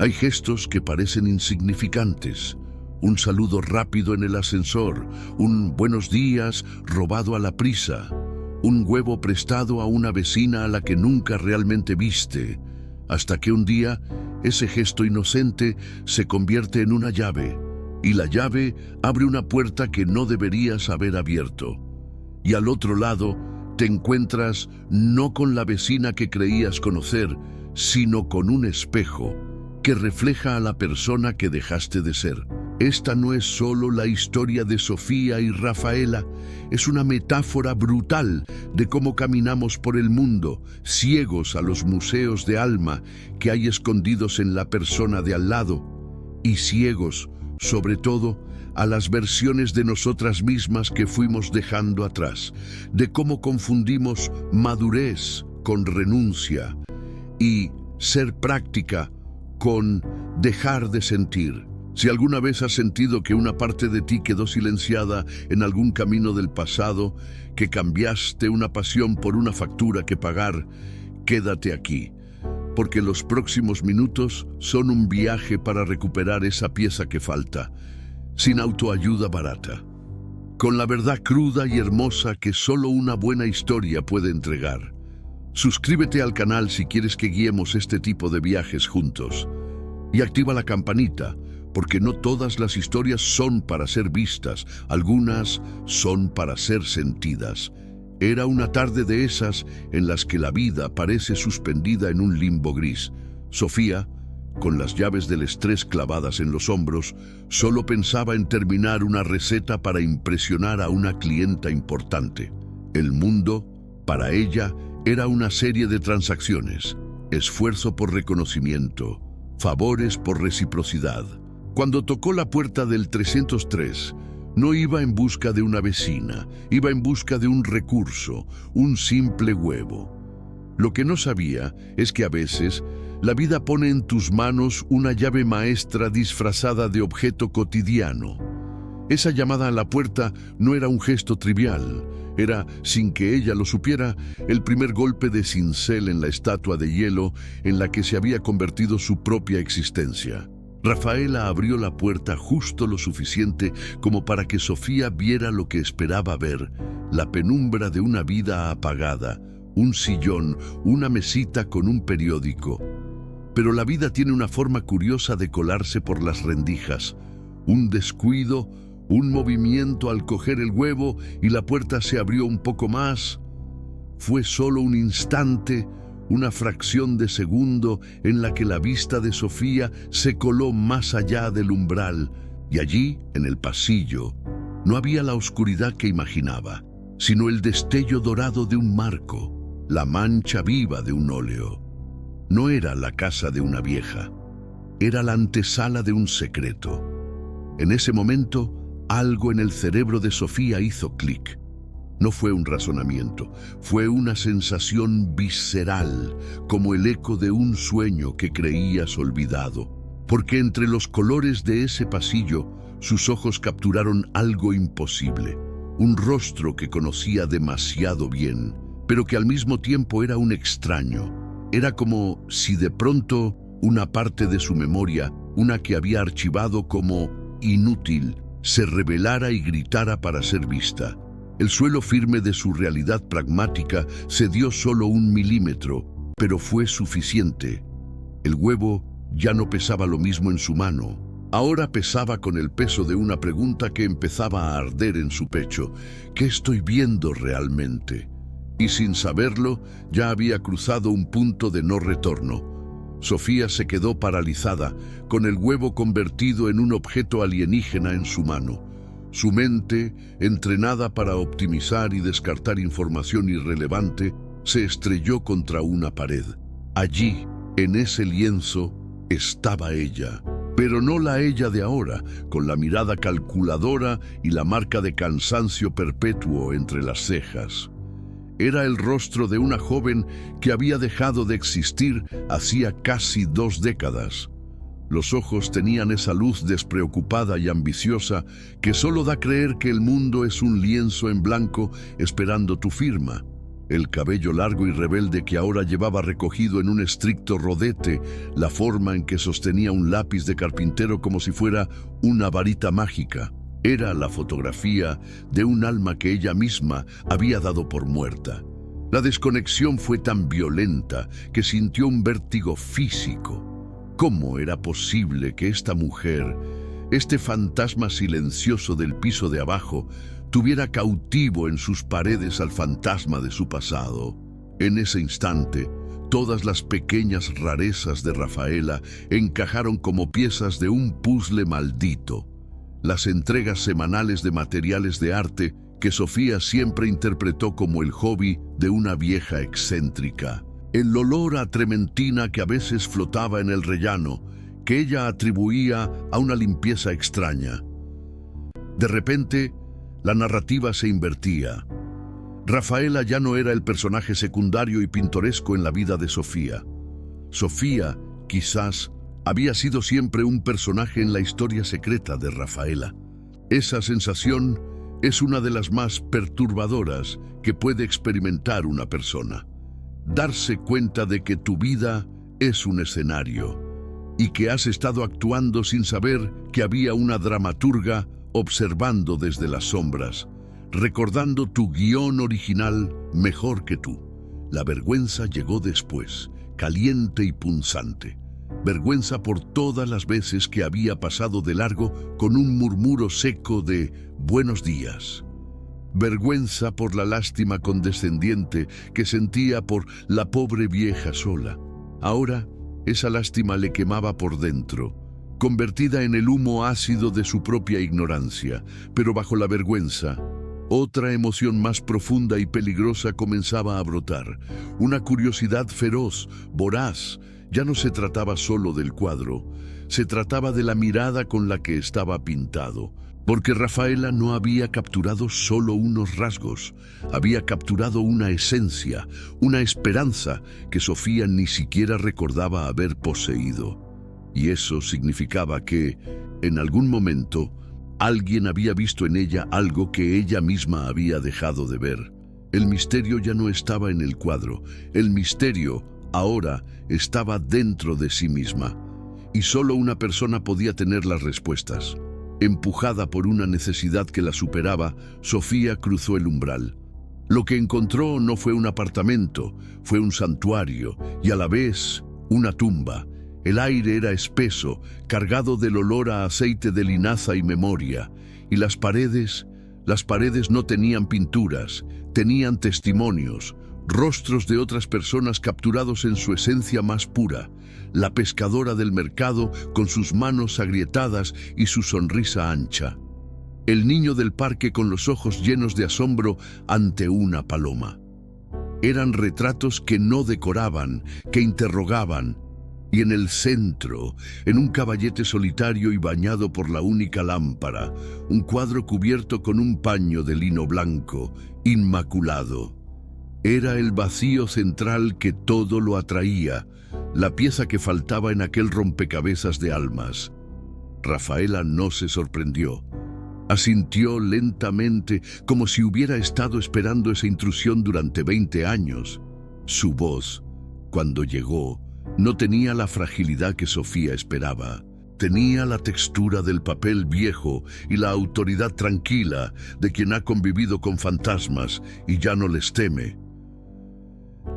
Hay gestos que parecen insignificantes. Un saludo rápido en el ascensor, un buenos días robado a la prisa, un huevo prestado a una vecina a la que nunca realmente viste, hasta que un día ese gesto inocente se convierte en una llave, y la llave abre una puerta que no deberías haber abierto. Y al otro lado te encuentras no con la vecina que creías conocer, sino con un espejo que refleja a la persona que dejaste de ser. Esta no es solo la historia de Sofía y Rafaela, es una metáfora brutal de cómo caminamos por el mundo, ciegos a los museos de alma que hay escondidos en la persona de al lado, y ciegos, sobre todo, a las versiones de nosotras mismas que fuimos dejando atrás, de cómo confundimos madurez con renuncia y ser práctica con dejar de sentir. Si alguna vez has sentido que una parte de ti quedó silenciada en algún camino del pasado, que cambiaste una pasión por una factura que pagar, quédate aquí, porque los próximos minutos son un viaje para recuperar esa pieza que falta, sin autoayuda barata, con la verdad cruda y hermosa que solo una buena historia puede entregar. Suscríbete al canal si quieres que guiemos este tipo de viajes juntos. Y activa la campanita, porque no todas las historias son para ser vistas, algunas son para ser sentidas. Era una tarde de esas en las que la vida parece suspendida en un limbo gris. Sofía, con las llaves del estrés clavadas en los hombros, solo pensaba en terminar una receta para impresionar a una clienta importante. El mundo, para ella, era una serie de transacciones, esfuerzo por reconocimiento, favores por reciprocidad. Cuando tocó la puerta del 303, no iba en busca de una vecina, iba en busca de un recurso, un simple huevo. Lo que no sabía es que a veces la vida pone en tus manos una llave maestra disfrazada de objeto cotidiano. Esa llamada a la puerta no era un gesto trivial, era, sin que ella lo supiera, el primer golpe de cincel en la estatua de hielo en la que se había convertido su propia existencia. Rafaela abrió la puerta justo lo suficiente como para que Sofía viera lo que esperaba ver, la penumbra de una vida apagada, un sillón, una mesita con un periódico. Pero la vida tiene una forma curiosa de colarse por las rendijas. Un descuido, un movimiento al coger el huevo y la puerta se abrió un poco más. Fue solo un instante, una fracción de segundo en la que la vista de Sofía se coló más allá del umbral, y allí, en el pasillo, no había la oscuridad que imaginaba, sino el destello dorado de un marco, la mancha viva de un óleo. No era la casa de una vieja, era la antesala de un secreto. En ese momento, algo en el cerebro de Sofía hizo clic. No fue un razonamiento, fue una sensación visceral, como el eco de un sueño que creías olvidado. Porque entre los colores de ese pasillo, sus ojos capturaron algo imposible, un rostro que conocía demasiado bien, pero que al mismo tiempo era un extraño. Era como si de pronto una parte de su memoria, una que había archivado como inútil, se revelara y gritara para ser vista. El suelo firme de su realidad pragmática cedió solo 1 milímetro, pero fue suficiente. El huevo ya no pesaba lo mismo en su mano. Ahora pesaba con el peso de una pregunta que empezaba a arder en su pecho. ¿Qué estoy viendo realmente? Y sin saberlo, ya había cruzado un punto de no retorno. Sofía se quedó paralizada, con el huevo convertido en un objeto alienígena en su mano. Su mente, entrenada para optimizar y descartar información irrelevante, se estrelló contra una pared. Allí, en ese lienzo, estaba ella. Pero no la ella de ahora, con la mirada calculadora y la marca de cansancio perpetuo entre las cejas. Era el rostro de una joven que había dejado de existir hacía casi 2 décadas. Los ojos tenían esa luz despreocupada y ambiciosa que solo da a creer que el mundo es un lienzo en blanco esperando tu firma. el cabello largo y rebelde que ahora llevaba recogido en un estricto rodete, la forma en que sostenía un lápiz de carpintero como si fuera una varita mágica. Era la fotografía de un alma que ella misma había dado por muerta. La desconexión fue tan violenta que sintió un vértigo físico. ¿Cómo era posible que esta mujer, este fantasma silencioso del piso de abajo, tuviera cautivo en sus paredes al fantasma de su pasado? En ese instante, todas las pequeñas rarezas de Rafaela encajaron como piezas de un puzzle maldito. Las entregas semanales de materiales de arte que Sofía siempre interpretó como el hobby de una vieja excéntrica. El olor a trementina que a veces flotaba en el rellano, que ella atribuía a una limpieza extraña. De repente, la narrativa se invertía. Rafaela ya no era el personaje secundario y pintoresco en la vida de Sofía. Sofía, quizás, había sido siempre un personaje en la historia secreta de Rafaela. Esa sensación es una de las más perturbadoras que puede experimentar una persona. Darse cuenta de que tu vida es un escenario y que has estado actuando sin saber que había una dramaturga observando desde las sombras, recordando tu guión original mejor que tú. La vergüenza llegó después, caliente y punzante. Vergüenza por todas las veces que había pasado de largo con un murmuro seco de «buenos días». Vergüenza por la lástima condescendiente que sentía por la pobre vieja sola. Ahora, esa lástima le quemaba por dentro, convertida en el humo ácido de su propia ignorancia, pero bajo la vergüenza, otra emoción más profunda y peligrosa comenzaba a brotar, una curiosidad feroz, voraz. Ya no se trataba solo del cuadro, se trataba de la mirada con la que estaba pintado, porque Rafaela no había capturado solo unos rasgos, había capturado una esencia, una esperanza que Sofía ni siquiera recordaba haber poseído. Y eso significaba que, en algún momento, alguien había visto en ella algo que ella misma había dejado de ver. El misterio ya no estaba en el cuadro, el misterio ahora estaba dentro de sí misma, y solo una persona podía tener las respuestas. Empujada por una necesidad que la superaba, Sofía cruzó el umbral. Lo que encontró no fue un apartamento, fue un santuario y a la vez una tumba. El aire era espeso, cargado del olor a aceite de linaza y memoria, y las paredes no tenían pinturas, tenían testimonios, rostros de otras personas capturados en su esencia más pura, la pescadora del mercado con sus manos agrietadas y su sonrisa ancha, el niño del parque con los ojos llenos de asombro ante una paloma. Eran retratos que no decoraban, que interrogaban, y en el centro, en un caballete solitario y bañado por la única lámpara, un cuadro cubierto con un paño de lino blanco, inmaculado. Era el vacío central que todo lo atraía, la pieza que faltaba en aquel rompecabezas de almas. Rafaela no se sorprendió. Asintió lentamente, como si hubiera estado esperando esa intrusión durante 20 años. Su voz, cuando llegó, no tenía la fragilidad que Sofía esperaba. Tenía la textura del papel viejo y la autoridad tranquila de quien ha convivido con fantasmas y ya no les teme.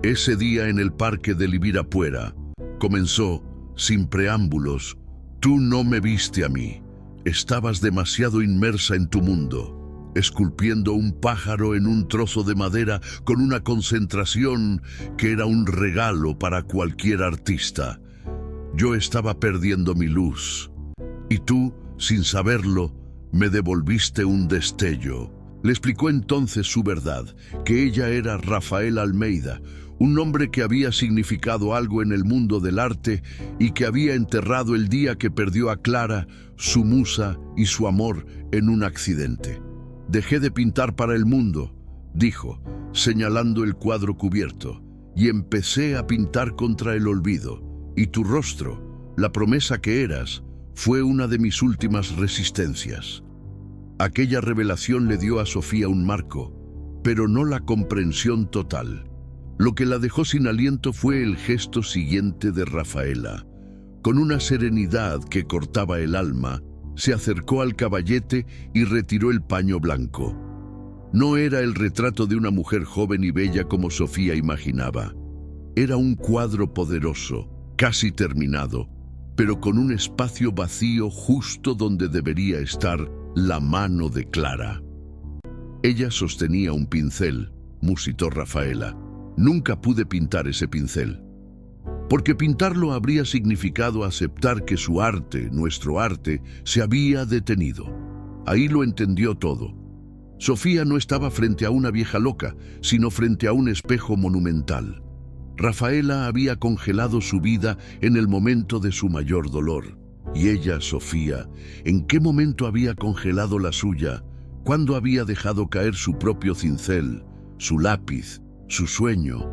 Ese día en el parque del Ibirapuera comenzó, sin preámbulos: «Tú no me viste a mí. Estabas demasiado inmersa en tu mundo», esculpiendo un pájaro en un trozo de madera con una concentración que era un regalo para cualquier artista. Yo estaba perdiendo mi luz, y tú, sin saberlo, me devolviste un destello. Le explicó entonces su verdad, que ella era Rafaela Almeida, un nombre que había significado algo en el mundo del arte y que había enterrado el día que perdió a Clara, su musa y su amor en un accidente. «Dejé de pintar para el mundo», dijo, señalando el cuadro cubierto, «y empecé a pintar contra el olvido. Y tu rostro, la promesa que eras, fue una de mis últimas resistencias». Aquella revelación le dio a Sofía un marco. pero no la comprensión total. Lo que la dejó sin aliento fue el gesto siguiente de Rafaela. Con una serenidad que cortaba el alma, se acercó al caballete y retiró el paño blanco. No era el retrato de una mujer joven y bella como Sofía imaginaba. Era un cuadro poderoso, casi terminado, pero con un espacio vacío justo donde debería estar la mano de Clara. Ella sostenía un pincel, musitó Rafaela. Nunca pude pintar ese pincel. Porque pintarlo habría significado aceptar que su arte, nuestro arte, se había detenido. Ahí lo entendió todo. Sofía no estaba frente a una vieja loca, sino frente a un espejo monumental. Rafaela había congelado su vida en el momento de su mayor dolor. Y ella, Sofía, ¿en qué momento había congelado la suya? ¿Cuándo había dejado caer su propio cincel, su lápiz, su sueño?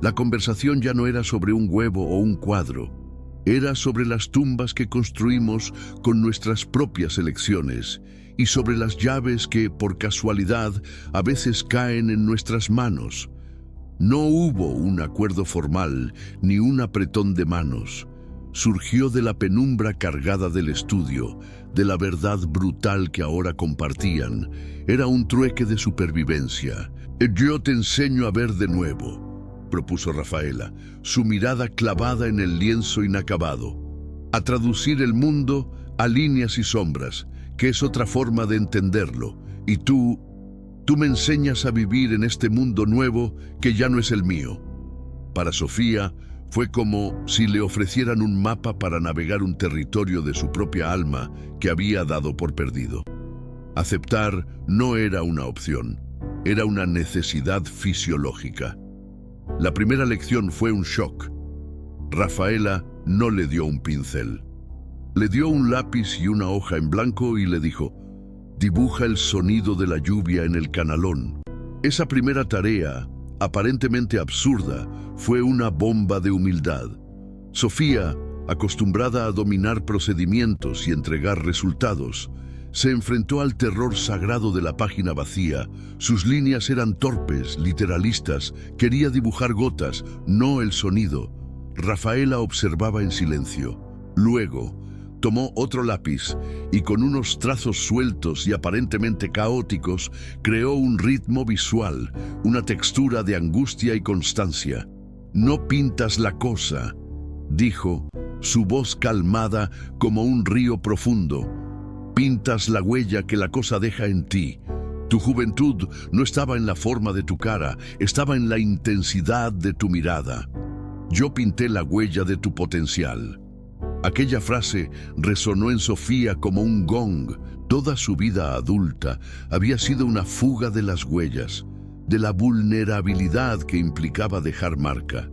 La conversación ya no era sobre un huevo o un cuadro. Era sobre las tumbas que construimos con nuestras propias elecciones y sobre las llaves que, por casualidad, a veces caen en nuestras manos. No hubo un acuerdo formal ni un apretón de manos. Surgió de la penumbra cargada del estudio, de la verdad brutal que ahora compartían. Era un trueque de supervivencia. «Yo te enseño a ver de nuevo», propuso Rafaela, su mirada clavada en el lienzo inacabado. «A traducir el mundo a líneas y sombras, que es otra forma de entenderlo. Y tú me enseñas a vivir en este mundo nuevo que ya no es el mío». Para Sofía, fue como si le ofrecieran un mapa para navegar un territorio de su propia alma que había dado por perdido. Aceptar no era una opción, era una necesidad fisiológica. La primera lección fue un shock. Rafaela no le dio un pincel. Le dio un lápiz y una hoja en blanco y le dijo: «Dibuja el sonido de la lluvia en el canalón». Esa primera tarea, aparentemente absurda, fue una bomba de humildad. Sofía, acostumbrada a dominar procedimientos y entregar resultados, se enfrentó al terror sagrado de la página vacía. Sus líneas eran torpes, literalistas, quería dibujar gotas, no el sonido. Rafaela observaba en silencio. Luego, tomó otro lápiz y con unos trazos sueltos y aparentemente caóticos, creó un ritmo visual, una textura de angustia y constancia. «No pintas la cosa», dijo, su voz calmada como un río profundo. «Pintas la huella que la cosa deja en ti. Tu juventud no estaba en la forma de tu cara, estaba en la intensidad de tu mirada. Yo pinté la huella de tu potencial». Aquella frase resonó en Sofía como un gong. Toda su vida adulta había sido una fuga de las huellas, de la vulnerabilidad que implicaba dejar marca.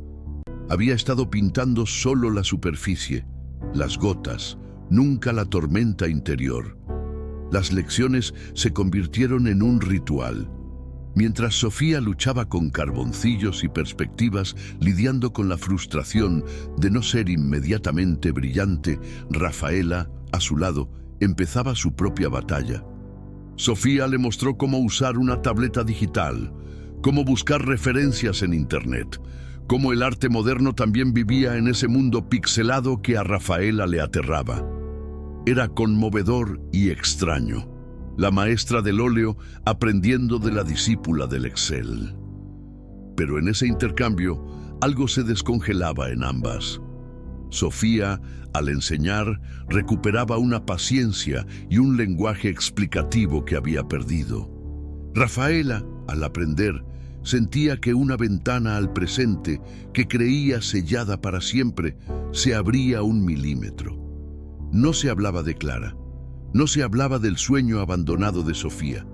Había estado pintando solo la superficie, las gotas, nunca la tormenta interior. Las lecciones se convirtieron en un ritual. Mientras Sofía luchaba con carboncillos y perspectivas, lidiando con la frustración de no ser inmediatamente brillante, Rafaela, a su lado, empezaba su propia batalla. Sofía le mostró cómo usar una tableta digital, cómo buscar referencias en Internet, cómo el arte moderno también vivía en ese mundo pixelado que a Rafaela le aterraba. Era conmovedor y extraño. La maestra del óleo aprendiendo de la discípula del Excel. Pero en ese intercambio, algo se descongelaba en ambas. Sofía, al enseñar, recuperaba una paciencia y un lenguaje explicativo que había perdido. Rafaela, al aprender, sentía que una ventana al presente, que creía sellada para siempre, se abría 1 milímetro. No se hablaba de Clara. No se hablaba del sueño abandonado de Sofía.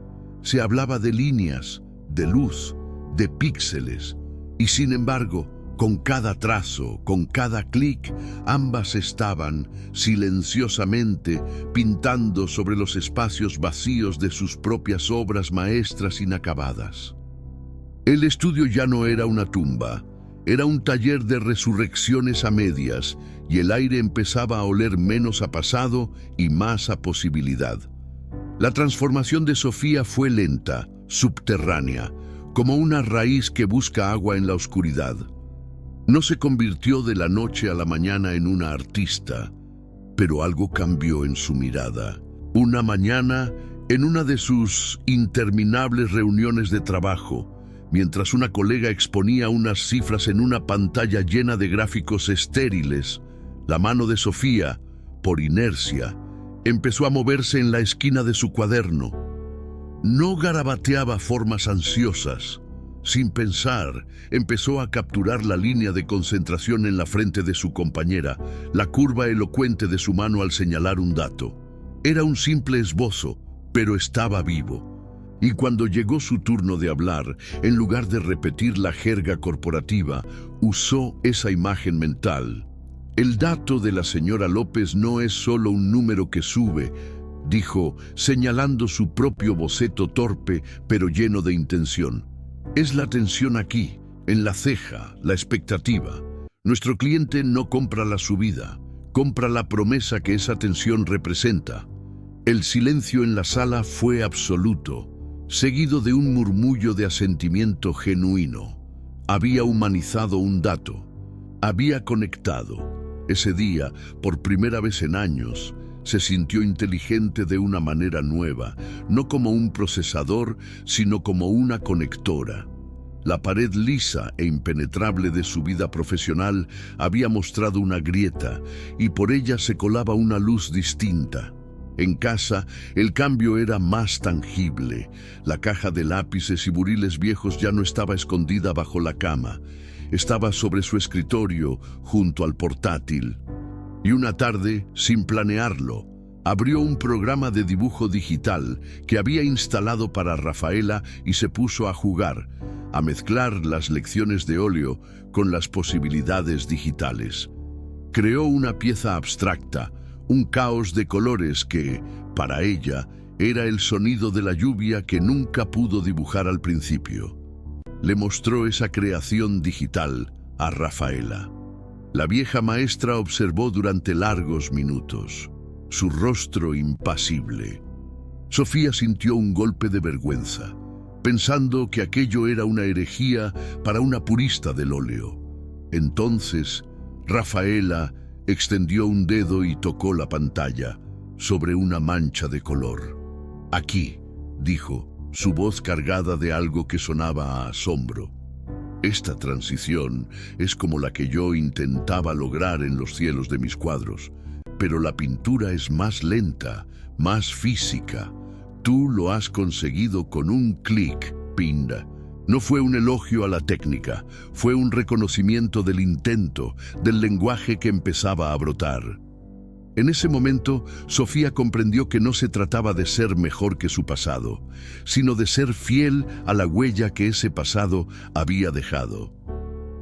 Se hablaba de líneas, de luz, de píxeles. Y sin embargo, con cada trazo, con cada clic, ambas estaban, silenciosamente, pintando sobre los espacios vacíos de sus propias obras maestras inacabadas. El estudio ya no era una tumba, era un taller de resurrecciones a medias, y el aire empezaba a oler menos a pasado y más a posibilidad. La transformación de Sofía fue lenta, subterránea. como una raíz que busca agua en la oscuridad. No se convirtió de la noche a la mañana en una artista, pero algo cambió en su mirada. Una mañana, en una de sus interminables reuniones de trabajo, mientras una colega exponía unas cifras en una pantalla llena de gráficos estériles, la mano de Sofía, por inercia, empezó a moverse en la esquina de su cuaderno. No garabateaba formas ansiosas. Sin pensar, empezó a capturar la línea de concentración en la frente de su compañera, la curva elocuente de su mano al señalar un dato. Era un simple esbozo, pero estaba vivo. Y cuando llegó su turno de hablar, en lugar de repetir la jerga corporativa, usó esa imagen mental. El dato de la señora López no es solo un número que sube, dijo, señalando su propio boceto torpe, pero lleno de intención. Es la tensión aquí, en la ceja, la expectativa. Nuestro cliente no compra la subida, compra la promesa que esa tensión representa. El silencio en la sala fue absoluto, seguido de un murmullo de asentimiento genuino. Había humanizado un dato, había conectado. Ese día, por primera vez en años, se sintió inteligente de una manera nueva, no como un procesador, sino como una conectora. La pared lisa e impenetrable de su vida profesional había mostrado una grieta, y por ella se colaba una luz distinta. En casa, el cambio era más tangible. La caja de lápices y buriles viejos ya no estaba escondida bajo la cama. Estaba sobre su escritorio, junto al portátil. Y una tarde, sin planearlo, abrió un programa de dibujo digital que había instalado para Rafaela y se puso a jugar, a mezclar las lecciones de óleo con las posibilidades digitales. Creó una pieza abstracta, un caos de colores que, para ella, era el sonido de la lluvia que nunca pudo dibujar al principio. Le mostró esa creación digital a Rafaela. La vieja maestra observó durante largos minutos, su rostro impasible. Sofía sintió un golpe de vergüenza, pensando que aquello era una herejía para una purista del óleo. Entonces, Rafaela extendió un dedo y tocó la pantalla sobre una mancha de color. «Aquí», dijo, su voz cargada de algo que sonaba a asombro. «Esta transición es como la que yo intentaba lograr en los cielos de mis cuadros, pero la pintura es más lenta, más física. Tú lo has conseguido con un clic, Pinda». No fue un elogio a la técnica, fue un reconocimiento del intento, del lenguaje que empezaba a brotar. En ese momento, Sofía comprendió que no se trataba de ser mejor que su pasado, sino de ser fiel a la huella que ese pasado había dejado.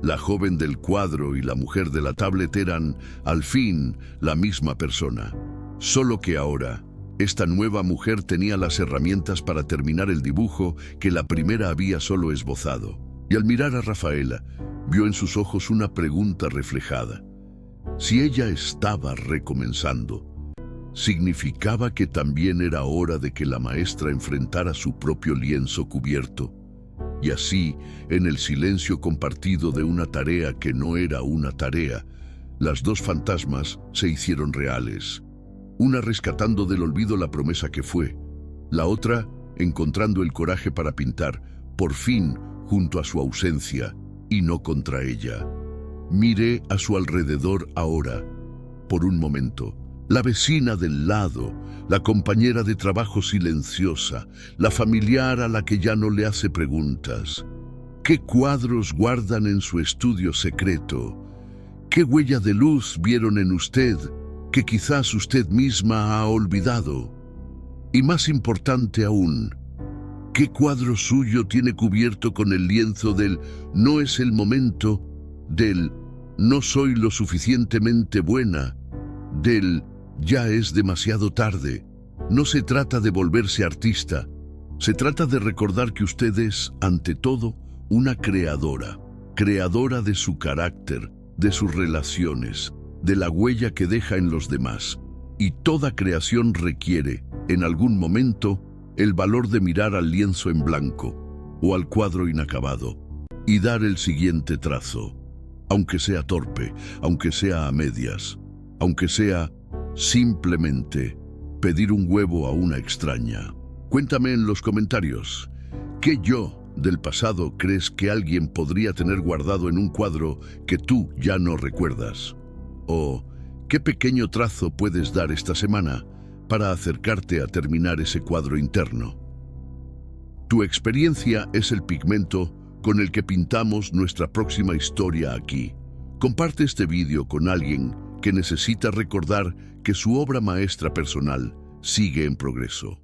La joven del cuadro y la mujer de la tablet eran, al fin, la misma persona. Solo que ahora, esta nueva mujer tenía las herramientas para terminar el dibujo que la primera había solo esbozado. Y al mirar a Rafaela, vio en sus ojos una pregunta reflejada. Si ella estaba recomenzando, ¿significaba que también era hora de que la maestra enfrentara su propio lienzo cubierto? Y así, en el silencio compartido de una tarea que no era una tarea, las dos fantasmas se hicieron reales. Una rescatando del olvido la promesa que fue, la otra encontrando el coraje para pintar, por fin, junto a su ausencia, y no contra ella. Miré a su alrededor ahora, por un momento. La vecina del lado, la compañera de trabajo silenciosa, la familiar a la que ya no le hace preguntas. ¿Qué cuadros guardan en su estudio secreto? ¿Qué huella de luz vieron en usted que quizás usted misma ha olvidado? Y más importante aún, ¿qué cuadro suyo tiene cubierto con el lienzo del «no es el momento», del «no soy lo suficientemente buena», del «ya es demasiado tarde»? No se trata de volverse artista, se trata de recordar que usted es, ante todo, una creadora, creadora de su carácter, de sus relaciones, de la huella que deja en los demás. Y toda creación requiere, en algún momento, el valor de mirar al lienzo en blanco, o al cuadro inacabado y dar el siguiente trazo, aunque sea torpe, aunque sea a medias, aunque sea simplemente pedir un huevo a una extraña. Cuéntame en los comentarios, ¿qué yo del pasado crees que alguien podría tener guardado en un cuadro que tú ya no recuerdas? ¿O qué pequeño trazo puedes dar esta semana para acercarte a terminar ese cuadro interno? Tu experiencia es el pigmento con el que pintamos nuestra próxima historia aquí. Comparte este vídeo con alguien que necesita recordar que su obra maestra personal sigue en progreso.